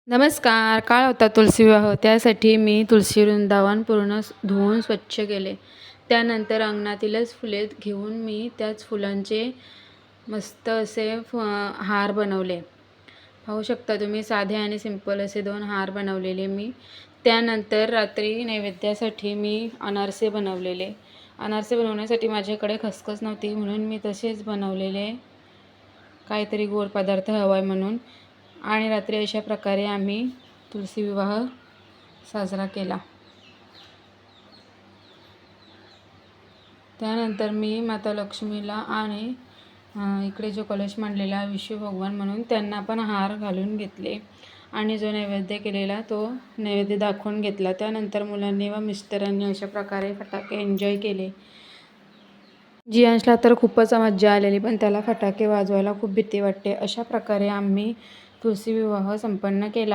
नमस्कार. काळ होता तुलसी विवाह. त्यासाठी मी तुळशी वृंदावन पूर्ण धुवून स्वच्छ केले. त्यानंतर अंगणातीलच फुले घेऊन मी त्याच फुलांचे मस्त असे हार बनवले. पाहू शकता तुम्ही, साधे आणि सिंपल असे 2 हार बनवलेले मी. त्यानंतर रात्री नैवेद्यासाठी मी अनारसे बनवलेले. अनारसे बनवण्यासाठी माझ्याकडे खसखस नव्हती, म्हणून मी तसेच बनवलेले. काहीतरी गोड पदार्थ हवा आहे म्हणून. आणि रात्री अशा प्रकारे आम्ही तुलसी विवाह साजरा केला. त्यानंतर मी माता लक्ष्मीला आणि इकडे जो कलश मांडलेला विष्णू भगवान म्हणून त्यांना पण हार घालून घेतले आणि जो नैवेद्य केलेला तो नैवेद्य दाखवून घेतला. त्यानंतर मुलांनी व मिस्टरांनी अशा प्रकारे फटाके एन्जॉय केले. जियांशला तर खूपच मज्जा आलेली, पण त्याला फटाके वाजवायला खूप भीती वाटते. अशा प्रकारे आम्ही तुलसी विवाह संपन्न केला.